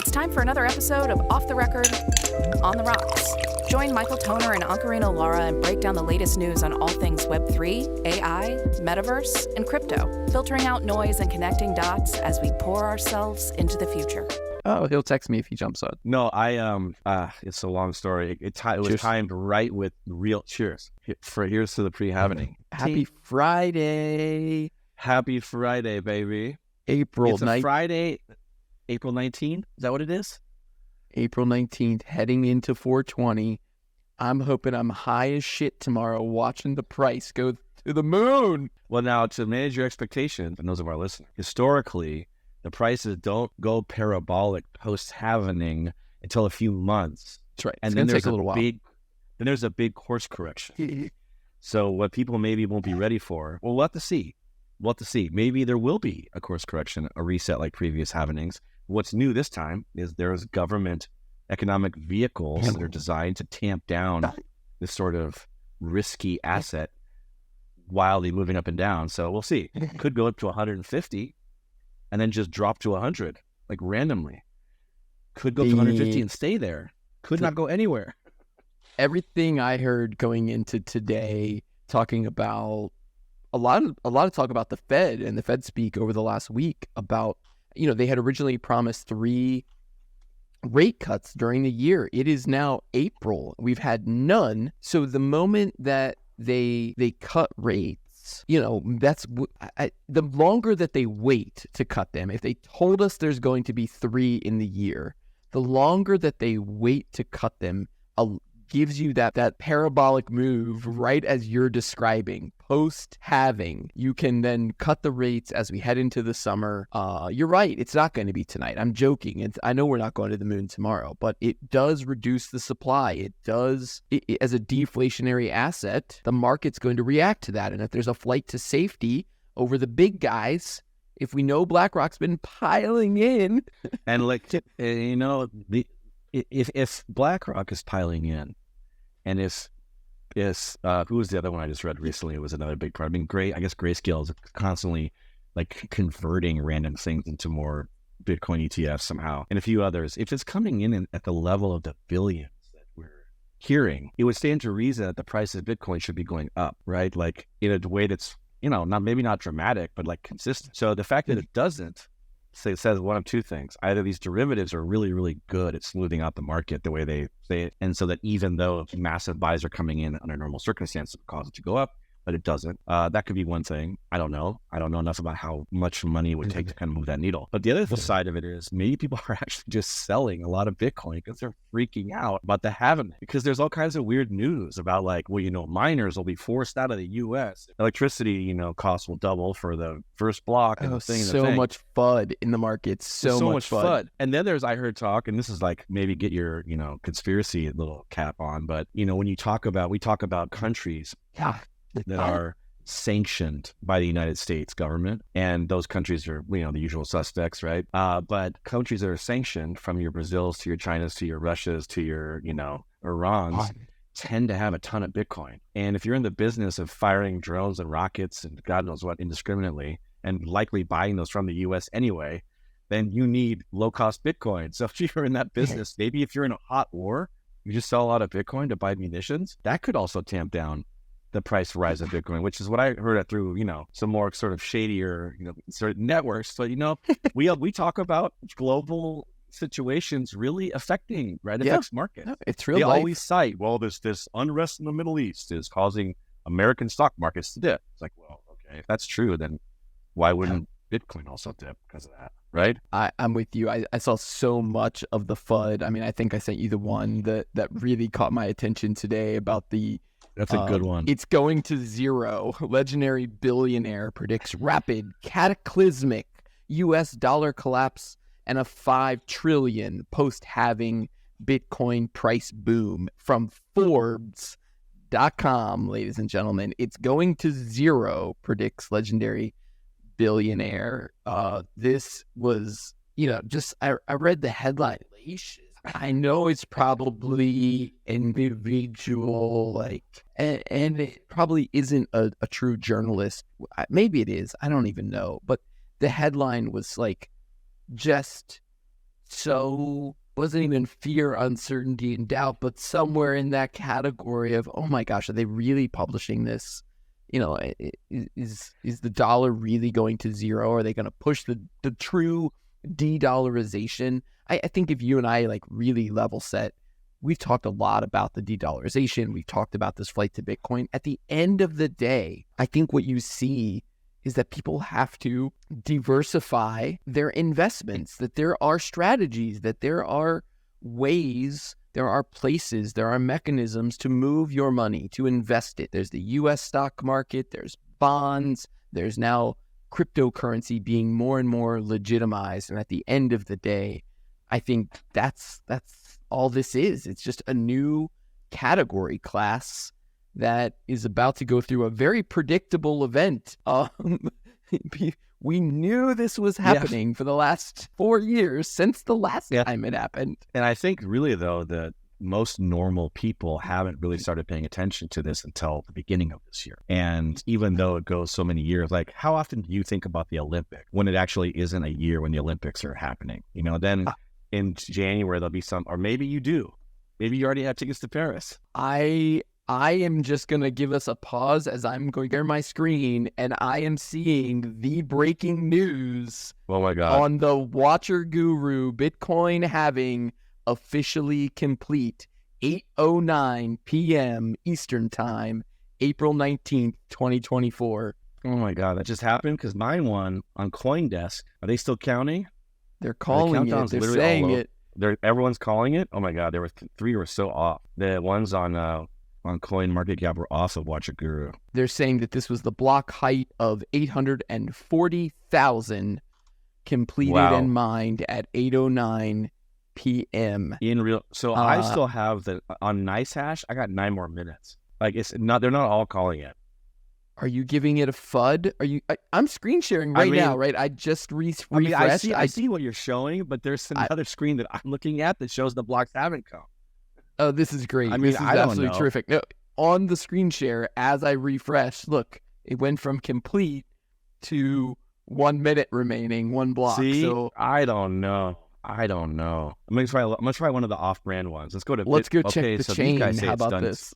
It's time for another episode of Off the Record, On the Rocks. Join Michael Toner and Ankarino Lara and break down the latest news on all things Web3, AI, metaverse, and crypto, filtering out noise and connecting dots as we pour ourselves into the future. Oh, he'll text me if he jumps on. No, it's a long story. It was timed right with real cheers. Here's to the pre-Halving. Happy Friday. Happy Friday, baby. April It's a Friday, April 19th. Is that what it is? April 19th, heading into 420. I'm hoping I'm high as shit tomorrow watching the price go to the moon. Well, now, to manage your expectations, and those of our listeners, historically, the prices don't go parabolic post-halving until a few months. That's right. And It's then going to take a little while. then there's a big course correction. So what people maybe won't be ready for, well, we'll have to see. We'll have to see. Maybe there will be a course correction, a reset like previous halvings. What's new this time is there's government economic vehicles that are designed to tamp down this sort of risky asset wildly moving up and down. So we'll see. It could go up to 150 and then just drop to 100, like randomly. Could go up to 150 and stay there. Could not go anywhere. Everything I heard going into today, talking about a lot of talk about the Fed and the Fed speak over the last week about, they had originally promised 3 rate cuts during the year. It is now April. We've had none. So the moment that they cut rates, that's the longer that they wait to cut them. If they told us there's going to be 3 in the year, the longer that they wait to cut them gives you that parabolic move right as you're describing. Post-halving, you can then cut the rates as we head into the summer. You're right. It's not going to be tonight. I'm joking. I know we're not going to the moon tomorrow, but it does reduce the supply. It does, as a deflationary asset, the market's going to react to that. And if there's a flight to safety over the big guys, if we know BlackRock's been piling in. And if BlackRock is piling in, and if who was the other one I just read recently? It was another big part. I mean, I guess Grayscale is constantly like converting random things into more Bitcoin ETFs somehow, and a few others. If it's coming in at the level of the billions that we're hearing, it would stand to reason that the price of Bitcoin should be going up, right? Like in a way that's not dramatic, but like consistent. So the fact that it doesn't, it says one of two things. Either these derivatives are really, really good at smoothing out the market the way they say it, and so that even though massive buys are coming in under normal circumstances, it would cause it to go up, but it doesn't. That could be one thing. I don't know enough about how much money it would take to kind of move that needle. But the other side of it is maybe people are actually just selling a lot of Bitcoin because they're freaking out about the halving, because there's all kinds of weird news about miners will be forced out of the U.S. Electricity, costs will double for the first block and so much FUD in the market. So much FUD. And then I heard talk, and this is like maybe get your, conspiracy little cap on, but when we talk about countries that are sanctioned by the United States government, and those countries are, the usual suspects, right? But countries that are sanctioned, from your Brazils to your Chinas to your Russias to your, Irans, tend to have a ton of Bitcoin. And if you're in the business of firing drones and rockets and God knows what indiscriminately, and likely buying those from the U.S. anyway, then you need low-cost Bitcoin. So if you're in that business, maybe if you're in a hot war, you just sell a lot of Bitcoin to buy munitions. That could also tamp down the price rise of Bitcoin, which is what I heard through, some more sort of shadier, sort of networks. But, we talk about global situations really affecting, right? Affects markets. No, it's real They life. always cite, well, this unrest in the Middle East is causing American stock markets to dip. It's like, well, okay, if that's true, then why wouldn't Bitcoin also dip because of that, right? I'm with you. I saw so much of the FUD. I mean, I think I sent you the one that really caught my attention today about the That's a good one. It's going to zero. Legendary billionaire predicts rapid, cataclysmic U.S. dollar collapse and a $5 trillion post-halving Bitcoin price boom. From Forbes.com, ladies and gentlemen. It's going to zero, predicts legendary billionaire. This was, I read the headline. I know it's probably individual, and it probably isn't a true journalist. Maybe it is. I don't even know. But the headline was just so wasn't even fear, uncertainty, and doubt, but somewhere in that category of, oh my gosh, are they really publishing this? You know, is the dollar really going to zero? Are they going to push the true de-dollarization? I think if you and I like really level set, we've talked a lot about the de-dollarization. We've talked about this flight to Bitcoin. At the end of the day, I think what you see is that people have to diversify their investments, that there are strategies, that there are ways, there are places, there are mechanisms to move your money, to invest it. There's the US stock market, there's bonds, there's now cryptocurrency being more and more legitimized. And at the end of the day, I think that's all this is. It's just a new category class that is about to go through a very predictable event. We knew this was happening for the last 4 years since the last time it happened. And I think really, though, that most normal people haven't really started paying attention to this until the beginning of this year. And even though it goes so many years, like how often do you think about the Olympics when it actually isn't a year when the Olympics are happening? You know, then in January, there'll be some, or maybe you do. Maybe you already have tickets to Paris. I am just going to give us a pause as I'm going to share my screen, and I am seeing the breaking news on the Watcher Guru Bitcoin halving officially complete, 8:09 p.m. Eastern Time, April 19th, 2024. Oh my God, that just happened? Because mine won on CoinDesk. Are they still counting? They're calling it. They're saying it. Everyone's calling it? Oh my God, there were three were so off. The ones on Coin Market Cap were off of Watcher Guru. They're saying that this was the block height of 840,000 completed and mined at 8:09 p.m. in real. So I still have on NiceHash. I got 9 more minutes. Like it's not. They're not all calling it. Are you giving it a FUD? Are you? I'm screen sharing now. Right. I just refreshed. I see what you're showing, but there's another screen that I'm looking at that shows the blocks haven't come. Oh, this is great. This is absolutely terrific. No, on the screen share, as I refresh, look, it went from complete to 1 minute remaining, 1 block. See, so I don't know. I'm gonna try one of the off-brand ones. Let's go check the chain. How about this?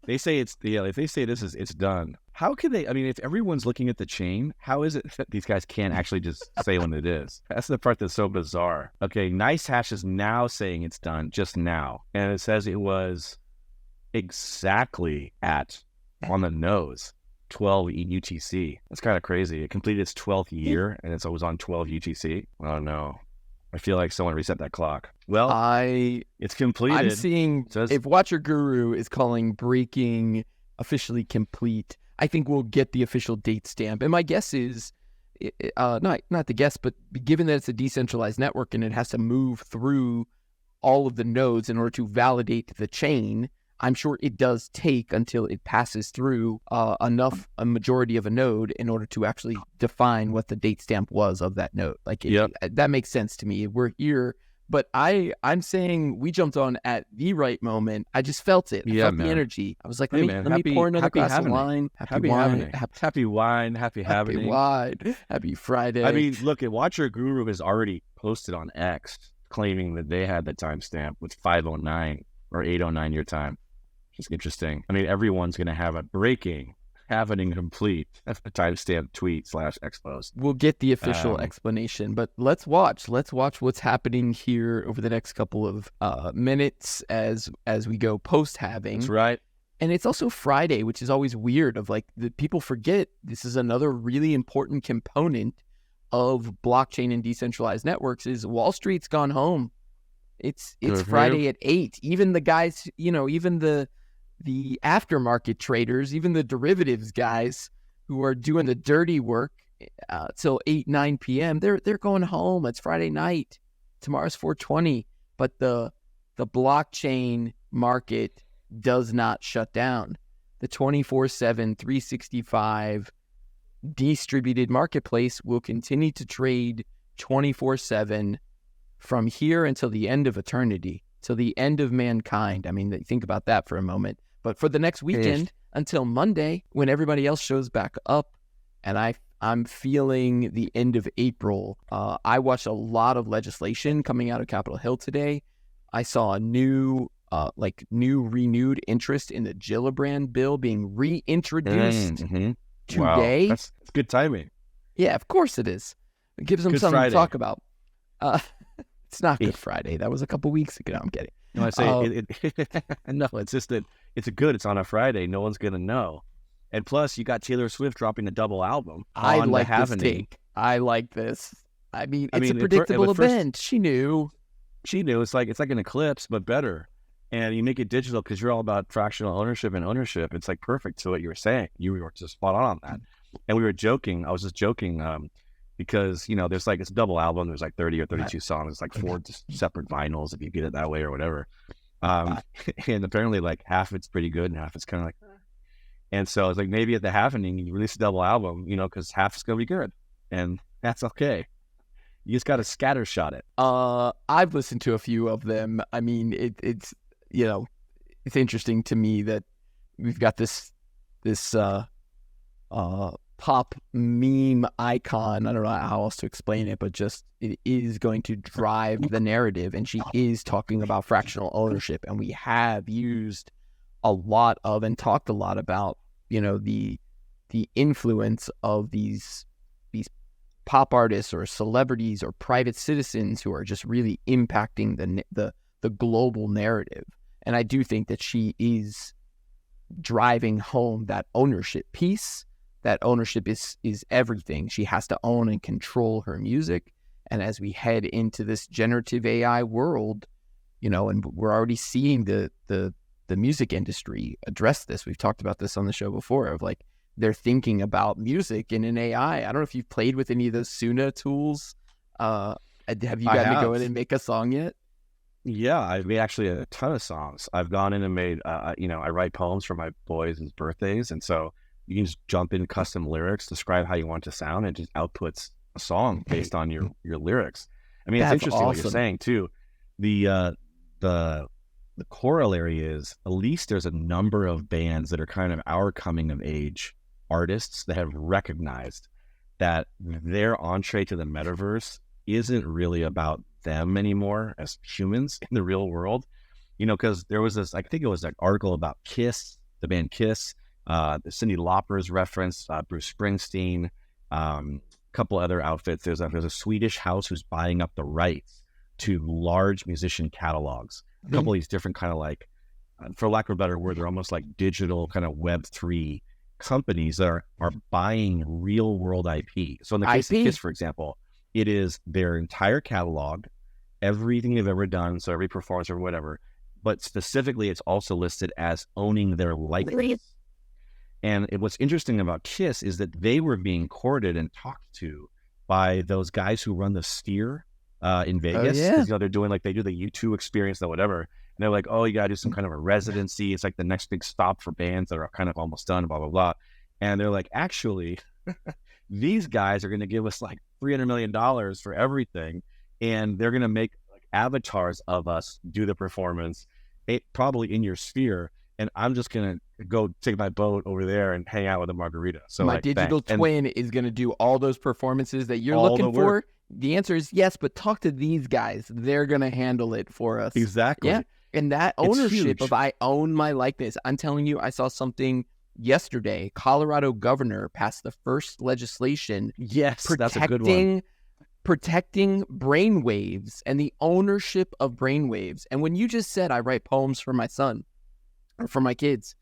They say if they say it's done. How can they? I mean, if everyone's looking at the chain, how is it that these guys can't actually just say when it is? That's the part that's so bizarre. Okay, NiceHash is now saying it's done just now, and it says it was exactly on the nose 12 UTC. That's kind of crazy. It completed its 12th year, and it was on 12 UTC. Oh no. I feel like someone reset that clock. Well, it's completed. I'm seeing if Watcher Guru is calling breaking officially complete, I think we'll get the official date stamp. And my guess is, not the guess, but given that it's a decentralized network and it has to move through all of the nodes in order to validate the chain, I'm sure it does take until it passes through a majority of a node in order to actually define what the date stamp was of that node. That makes sense to me. We're here, but I'm saying we jumped on at the right moment. I just felt it. I felt the energy. I was like, let me pour another glass of wine. Happy wine. Happy wine. Happy wine. Happy Friday. I mean, look, Watcher Guru has already posted on X claiming that they had the timestamp with 5:09 or 8:09 your time. It's interesting. I mean, everyone's going to have a breaking, happening complete timestamp tweet /X post. We'll get the official explanation, but let's watch what's happening here over the next couple of minutes as we go post halving. That's right. And it's also Friday, which is always weird. Of like the people forget this is another really important component of blockchain and decentralized networks. Is Wall Street's gone home. It's Friday at 8. Even the guys, even the aftermarket traders, even the derivatives guys who are doing the dirty work till 8-9 p.m. They're going home. It's Friday night. Tomorrow's 420. But the blockchain market does not shut down. The 24/7, 365 distributed marketplace will continue to trade 24/7 from here until the end of eternity, till the end of mankind. I mean, think about that for a moment. But for the next weekend until Monday, when everybody else shows back up, and I'm feeling the end of April. I watched a lot of legislation coming out of Capitol Hill today. I saw a new renewed interest in the Gillibrand bill being reintroduced today. Wow. That's good timing. Yeah, of course it is. It gives them Good something Friday. to talk about. It's not Good Friday. That was a couple weeks ago. I'm kidding. No, I say no. It's just that it's It's on a Friday. No one's gonna know. And plus, you got Taylor Swift dropping a double album. I like this take. I like this. I mean, it's a predictable event. She knew. It's like an eclipse, but better. And you make it digital because you're all about fractional ownership and ownership. It's like perfect to what you were saying. You were just spot on that. And we were joking. I was just joking because, there's it's a double album. There's 30 or 32 songs. It's 4 separate vinyls if you get it that way or whatever. And apparently half of it's pretty good and half it's kind of and so it's maybe at the Halving you release a double album, because half is going to be good. And that's okay. You just got to scattershot it. I've listened to a few of them. I mean, it's interesting to me that we've got this pop meme icon. I don't know how else to explain it, but just it is going to drive the narrative. And she is talking about fractional ownership. And we have used a lot of and talked a lot about, the influence of these pop artists or celebrities or private citizens who are just really impacting the global narrative. And I do think that she is driving home that ownership piece. That ownership is everything. She has to own and control her music. And as we head into this generative AI world, and we're already seeing the music industry address this. We've talked about this on the show before of they're thinking about music in an AI. I don't know if you've played with any of those Suna tools. Have you gotten to go in and make a song yet? Yeah, I've made actually a ton of songs. I've gone in and made, I write poems for my boys' birthdays. And so you can just jump in custom lyrics, describe how you want it to sound, and just outputs a song based on your lyrics. I mean, That's it's interesting what awesome. you're saying too. The corollary is at least there's a number of bands that are kind of our coming of age artists that have recognized that their entree to the metaverse isn't really about them anymore as humans in the real world. Because there was this, I think it was an article about Kiss, the band Kiss, the Cyndi Lauper's reference, Bruce Springsteen, a couple other outfits. There's a Swedish house who's buying up the rights to large musician catalogs. A couple of these different kind of for lack of a better word, they're almost like digital kind of Web3 companies that are buying real world IP. So in the case of Kiss, for example, it is their entire catalog, everything they've ever done, so every performance or whatever, but specifically it's also listed as owning their likeness. And what's interesting about Kiss is that they were being courted and talked to by those guys who run the Sphere in Vegas. Because they're doing they do the U2 experience or whatever. And they're like, oh, you got to do some kind of a residency. It's the next big stop for bands that are kind of almost done, blah, blah, blah. And they're like, actually, these guys are going to give us $300 million for everything. And they're going to make avatars of us do the performance, probably in your Sphere. And I'm just going to go take my boat over there and hang out with a margarita. So my digital twin is going to do all those performances that you're looking for. The answer is yes, but talk to these guys. They're going to handle it for us. Exactly. Yeah. And that ownership of I own my likeness. I'm telling you, I saw something yesterday. Colorado governor passed the first legislation. Yes, that's a good one. Protecting brainwaves and the ownership of brainwaves. And when you just said, I write poems for my son or for my kids,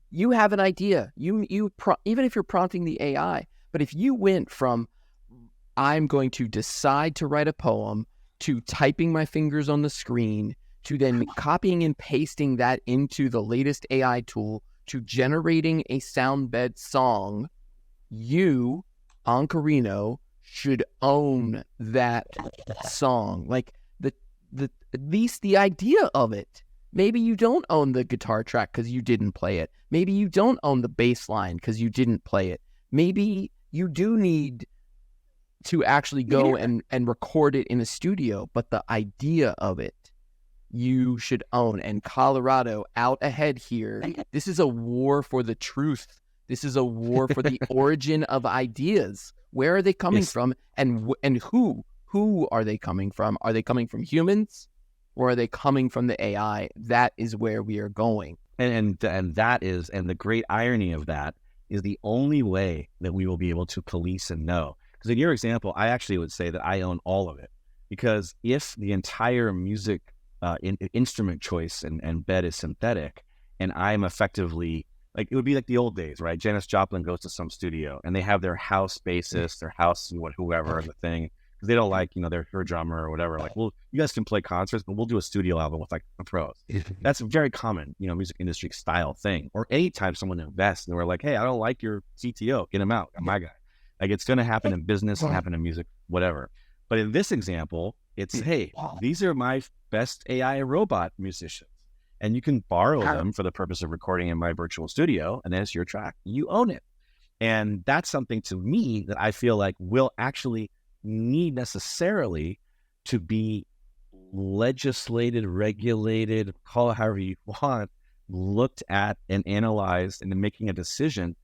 you have an idea. Even if you're prompting the AI, but if you went from I'm going to decide to write a poem to typing my fingers on the screen to then copying and pasting that into the latest AI tool to generating a sound bed song, you, Ankarino, should own that song. At least the idea of it. Maybe you don't own the guitar track because you didn't play it. Maybe you don't own the bass line because you didn't play it. Maybe you do need to actually go and record it in a studio, but the idea of it, you should own. And Colorado out ahead here. This is a war for the truth. This is a war for the origin of ideas. Where are they coming It's- from, and who are they coming from? Are they coming from humans, or are they coming from the AI? That is where we are going. And the great irony of that is the only way that we will be able to police and know. Because in your example, I actually would say that I own all of it. Because if the entire music instrument choice and bed is synthetic, and I'm effectively, like, it would be like the old days, right? Janis Joplin goes to some studio and they have their house bassist, their house whoever, and the thing, because they don't like, her drummer or whatever. Like, well, you guys can play concerts, but we'll do a studio album with like the pros. That's a very common, music industry style thing. Or anytime someone invests and we're like, hey, I don't like your CTO, get him out, I'm my guy. Like, it's going to happen in business and happen in music, whatever. But in this example, it's, hey, these are my best AI robot musicians. And you can borrow them for the purpose of recording in my virtual studio. And then it's your track. You own it. And that's something to me that I feel like will actually need necessarily to be legislated, regulated, call it however you want, looked at and analyzed and making a decision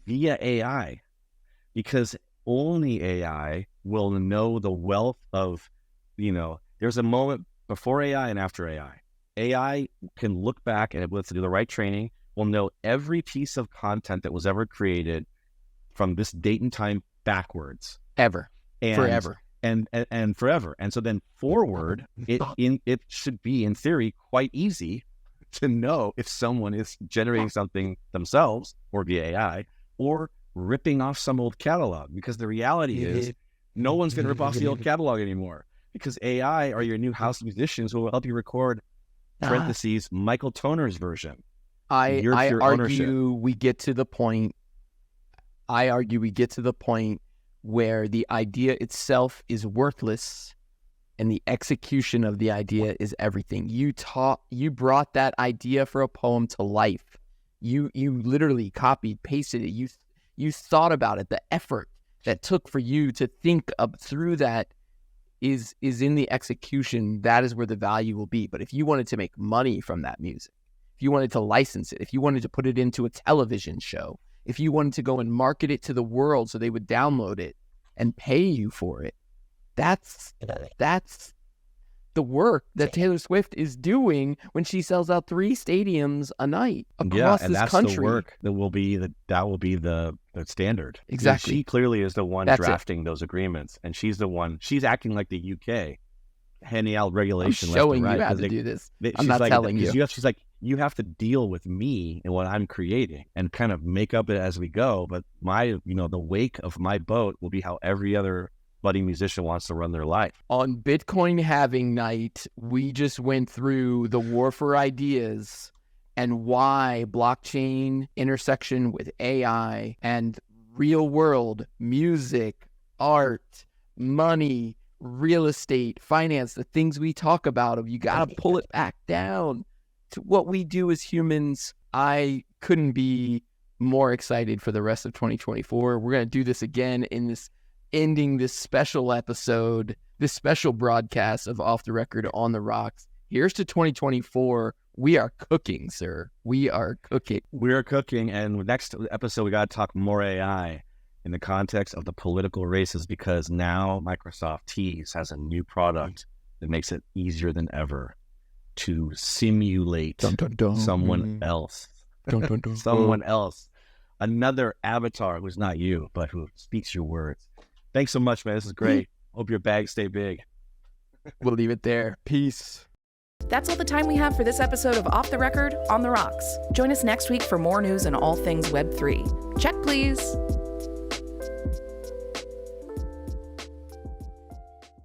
via AI. Because only AI will know the wealth of, there's a moment before AI and after AI. AI can look back and let's do the right training, will know every piece of content that was ever created from this date and time backwards. Forever. And forever. And so then forward, it should be, in theory, quite easy to know if someone is generating something themselves or via AI or ripping off some old catalog, because the reality is no one's going to rip off the old catalog anymore, because AI are your new house musicians who will help you record parentheses Michael Toner's version. I argue we get to the point where the idea itself is worthless and the execution of the idea is everything. You brought that idea for a poem to life. You literally copied, pasted it. You thought about it. The effort that took for you to think up through that is in the execution. That is where the value will be. But if you wanted to make money from that music, if you wanted to license it, if you wanted to put it into a television show, if you wanted to go and market it to the world so they would download it and pay you for it, that's the work that Taylor Swift is doing when she sells out 3 stadiums a night across this country. That's the work that will be the standard. Exactly. She clearly is the one drafting those agreements, and she's acting like the UK, handing out regulation. I'm showing left and right, you how to do this. I'm not telling you. She's like, you have to deal with me and what I'm creating and kind of make up it as we go. But the wake of my boat will be how every other budding musician wants to run their life. On Bitcoin halving night, we just went through the war for ideas and why blockchain intersection with AI and real world music, art, money, real estate, finance, the things we talk about, you got to pull it back down to what we do as humans. I couldn't be more excited for the rest of 2024. We're going to do this again ending this special episode, this special broadcast of Off the Record on the Rocks. Here's to 2024. We are cooking, sir. We are cooking. We're cooking. And next episode, we got to talk more AI in the context of the political races, because now Microsoft Teams has a new product that makes it easier than ever to simulate someone else. Someone else. Another avatar who's not you, but who speaks your words. Thanks so much, man. This is great. Hope your bags stay big. We'll leave it there. Peace. That's all the time we have for this episode of Off the Record on the Rocks. Join us next week for more news on all things Web3. Check, please.